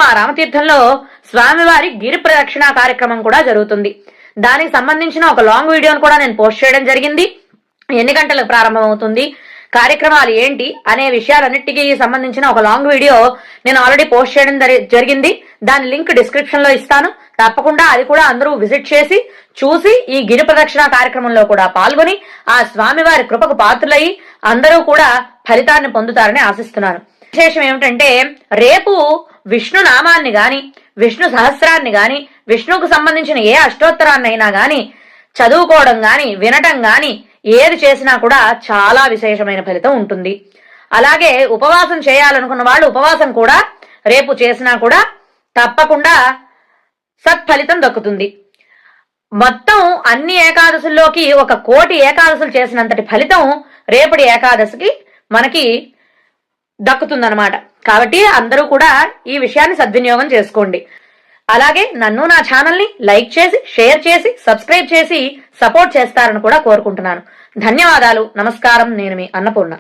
మా రామతీర్థంలో స్వామివారి గిరి ప్రదక్షిణ కార్యక్రమం కూడా జరుగుతుంది. దానికి సంబంధించిన ఒక లాంగ్ వీడియోను కూడా నేను పోస్ట్ చేయడం జరిగింది. ఎన్ని గంటలకు ప్రారంభమవుతుంది, కార్యక్రమాలు ఏంటి అనే విషయాలన్నిటికీ సంబంధించిన ఒక లాంగ్ వీడియో నేను ఆల్రెడీ పోస్ట్ చేయడం జరిగింది. దాని లింక్ డిస్క్రిప్షన్ లో ఇస్తాను. తప్పకుండా అది కూడా అందరూ విజిట్ చేసి చూసి ఈ గిరి ప్రదక్షిణ కార్యక్రమంలో కూడా పాల్గొని ఆ స్వామివారి కృపకు పాత్రులయ్యి అందరూ కూడా ఫలితాన్ని పొందుతారని ఆశిస్తున్నాను. విశేషం ఏమిటంటే, రేపు విష్ణు నామాన్ని గాని, విష్ణు సహస్రాన్ని గాని, విష్ణువుకు సంబంధించిన ఏ అష్టోత్తరాన్నైనా గాని చదువుకోవడం గాని, వినటం గాని ఏది చేసినా కూడా చాలా విశేషమైన ఫలితం ఉంటుంది. అలాగే ఉపవాసం చేయాలనుకున్న వాళ్ళు ఉపవాసం కూడా రేపు చేసినా కూడా తప్పకుండా సత్ఫలితం దక్కుతుంది. మొత్తం అన్ని ఏకాదశుల్లోకి 1,000,000 ఏకాదశులు చేసినంతటి ఫలితం రేపటి ఏకాదశికి మనకి దక్కుతుందన్నమాట. కాబట్టి అందరూ కూడా ఈ విషయాన్ని సద్వినియోగం చేసుకోండి. అలాగే నన్ను, నా ఛానల్ ని లైక్ చేసి, షేర్ చేసి, సబ్స్క్రైబ్ చేసి సపోర్ట్ చేస్తారని కూడా కోరుకుంటున్నాను. ధన్యవాదాలు. నమస్కారం. నేను మీ అన్నపూర్ణ.